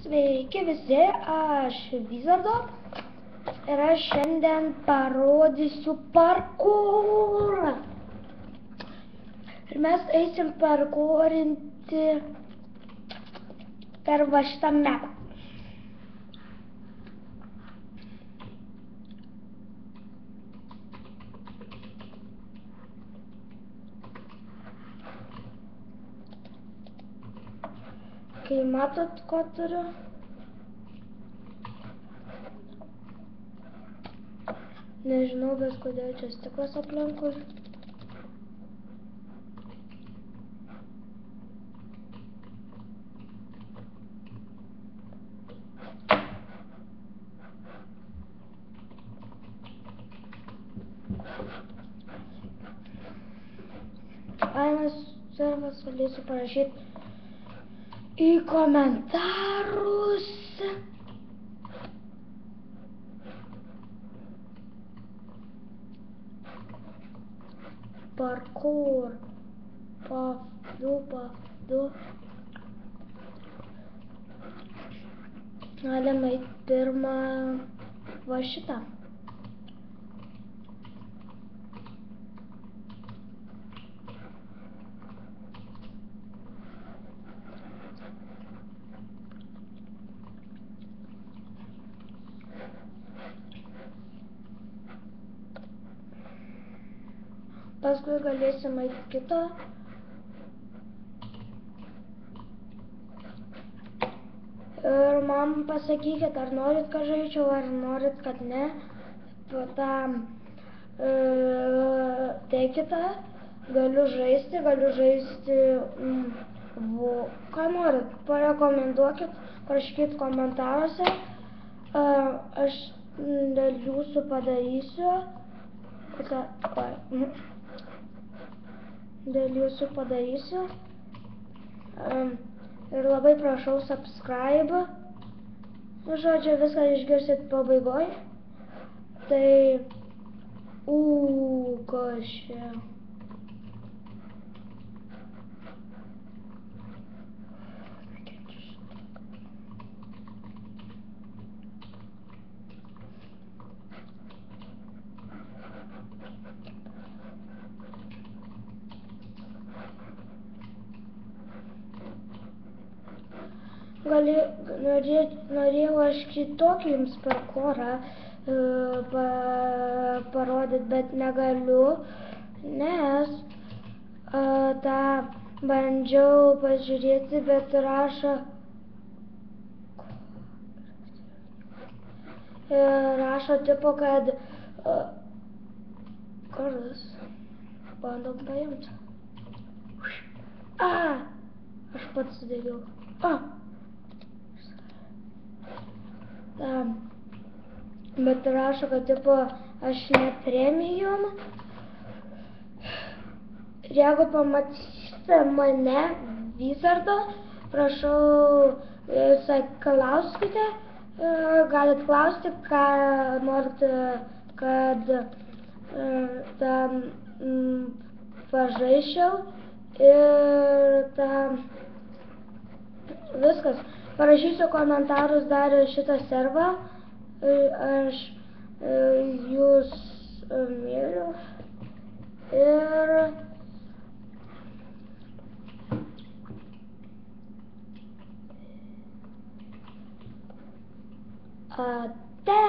Sveiki visi, aš Vizardo ir aš šiandien parodysiu parkurą. Ir mes eisim parkurinti per va šitą mapą. Kai matot, ko turiu? Nežinau, bet kodėl čia stiklas aplinkui. Ainas servas galėsiu parašyti į komentarus. Parkour. Pavdu. Galim eit pirmą va šitą. Paskui galėsim eit kitą. Ir man pasakykit, ar norit, kad žaidžiau, ar norit, kad ne. Tą tekitą galiu žaisti, ką norit, parekomenduokit, parašykit komentaruose. Aš dėl jūsų padarysiu. Ir labai prašau subscribe. Žodžiu, viską išgirsit pabaigoj. Tai kas čia? Norėjau aš kitokį jums parkurą parodyt, bet negaliu, nes tą bandžiau pažiūrėti, bet rašo tipo, kad kardas. Bandom paimti. Aš pats sudegiau. Bet rašo, kad tipo aš ne premium. Ir jeigu pamatysite mane Vizardo, prašau, klauskite. Galit klausti, ką norit, kad pažaisčiau. Ir viskas. Parašysiu komentarus dar šitą servą. Aš jūs myliu. Ir ate.